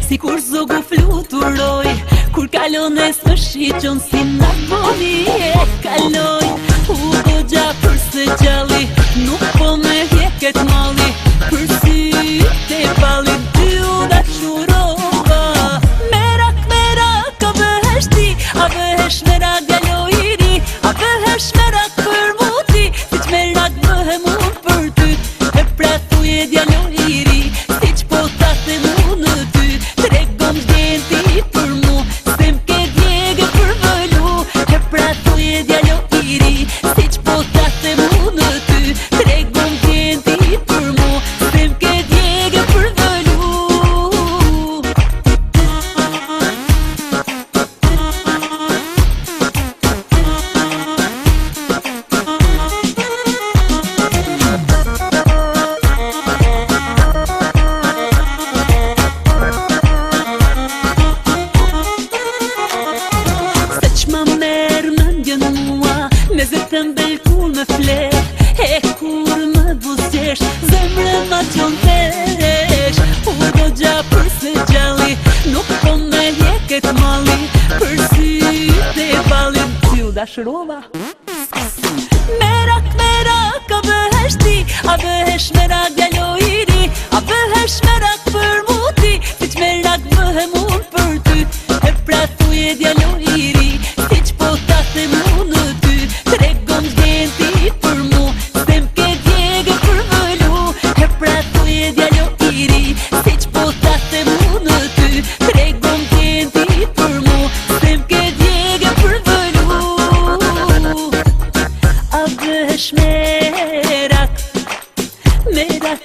si kur zogu fluturoj, kur kalones më shiqon si Napoli e kaloj. U gogja përse gjalli, nuk po me hjeket malli, për sy te balli dy u dashurova. Merak, merak, a bëhesh ti, a bëhesh merak djalo i ri, a bëhesh merak për muti, si që merak bëhem unë për ty, e pra thuje djalo i ri, si që po ta them unë në ty, tregom gjden ti për mu, se m'ke djegë për vëllu, e pra thuje djalo i ri, si që po ta them unë në ty, tregom gjden ti për mu, se m'ke djegë për vëllu. Se që ma merë më ndjën mua, me zetën belkur me flesh, e kur më buzjesh, zemre ma gjon tesh. U gogja përse gjalli, nuk po me hjeket malli, për sy te balli ty u dashurova. Merak, merak, a bëhesh ti, a bëhesh merak djalo i ri, a bëhesh merak për muti, si që merak bëhem unë për ty, e pra thuje djalo i ri, si që po ta them unë në ty, tregom gjden ti për mu, se m'ke djegë për vëllu, e pra thuje djalo i ri, si që po ta them unë në ty, tregom gjden ti për mu, se m'ke djegë për vëllu. A bëhesh merak, merak,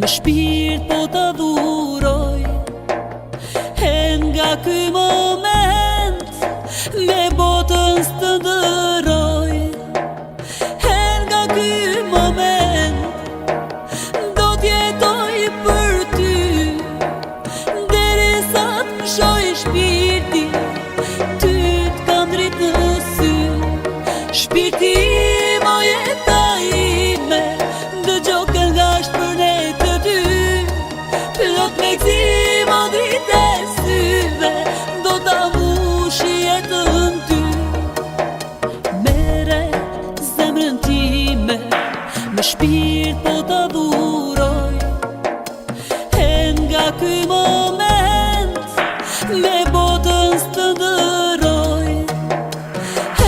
me shpirt po të dhuroj. E nga ky moment me botën së të ndëroj. E nga ky moment do t'jetoj për ty, derisa të shoj shpirti, ty t'kam drit në sy. Shpirti mo jeta ime, dëgjo këngashtë për ne të dy. Plot me gëzim o dritë e syve, do ta mbushi jetën ty. Mere zemrën time, me shpirt po të dhuroj. E nga ky moment me botën së të ndëroj.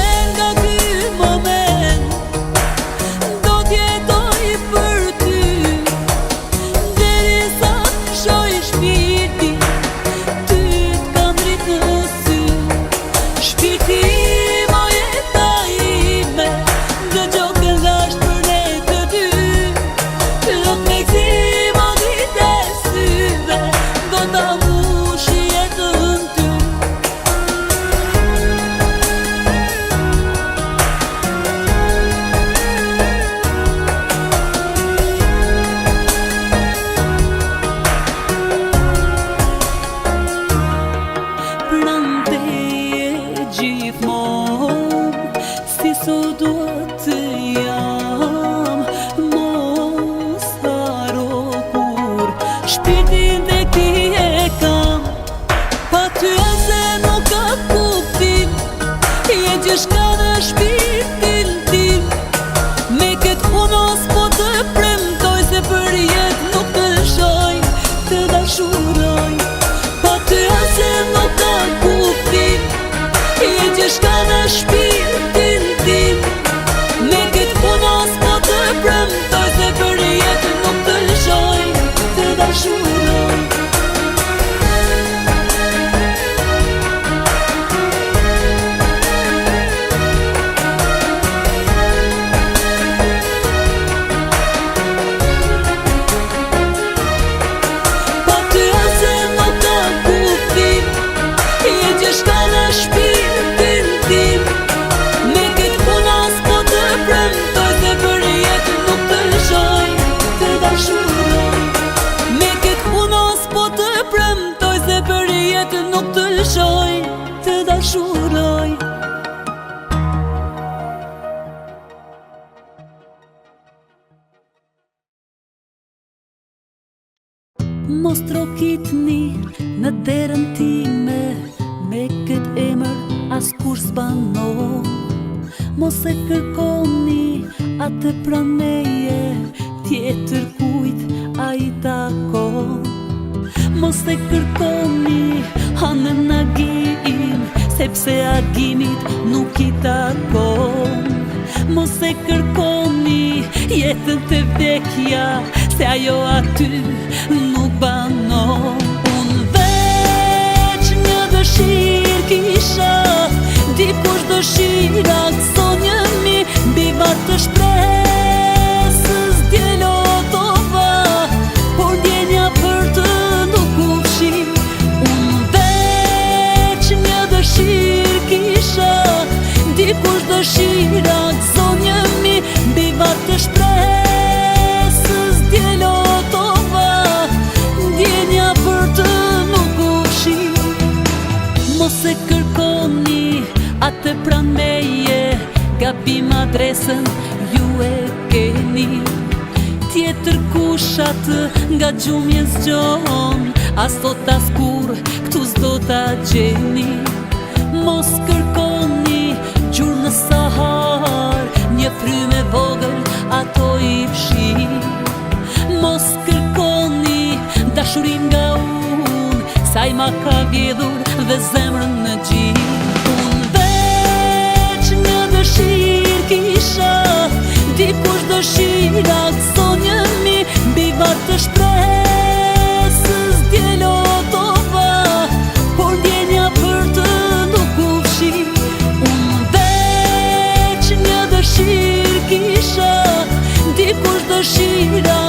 E nga ky moment do t'jetoj për ty, derisa të shoj shpirti, ty t'kam drit në sy. Shpirti mo jeta ime, dëgjo këngashtë për ne të dy. Plot me gëzim o dritë e syve, do ta mbushi jetën ty. Pranteje gjithmonë, si sot duhet të jam. Mos haro kur shpirtin dhe ti e kam. Pa ty ase nuk ka kuptim, je gjithçka në shpirtin tim. Me këtë unos po të premtoj, se për jetë nuk të lëshoj, të dashuroj. Pa ty ase nuk ka kuptim, je gjithçka në shpirtin tim. Me këtë unos po të premtoj, se për jetë nuk të lëshoj, të dashuroj. Pa ty ase nuk ka kuptim, je gjithçka në shpirtin tim. Me këtë unos po të premtoj, se për jetë nuk të lëshoj, të dashuroj. Me këtë unos po të premtoj, se për jetë nuk të lëshoj, të dashuroj. Mos trokitni në derën time, me këtë emër askur s'banon. Mos e kërkoni atë praneje, tjetër kujt a i takon. Mos e kërkoni hanën agim, sepse agimit nuk i takon. Mos e kërkoni jetën të vdekja, se ajo aty nuk banon. Unë veç një dëshirë kisha, dikush dëshira gëzonjëmi, mbi vatë të shpresës djelotova, por ndjenja për të nuk u fshi. Unë veç një dëshirë kisha, dikush dëshira gëzonjëmi, mbi vatë të shpresës djelotova, ndjenja për të nuk u fshi. Mos e kërkoni atë pranë meje, gabim adresën ju e keni. Tjetër kush atë nga gjumje zgjon, as thot as kur këtu s'do ta gjeni. Mos kërkoni gjurë në Sahar, një frymë e vogël ato i fshi. Mos kërkoni dashurin nga unë, saj ma ka vjedhur dhe zemrën në gjin. Unë veç një dëshirë kisha, dikush dëshira gëzonjëmi, mbi vatë të shpresës djelotova, por ndjenja për të nuk u fshi. Unë veç një dëshirë kisha, dikush dëshira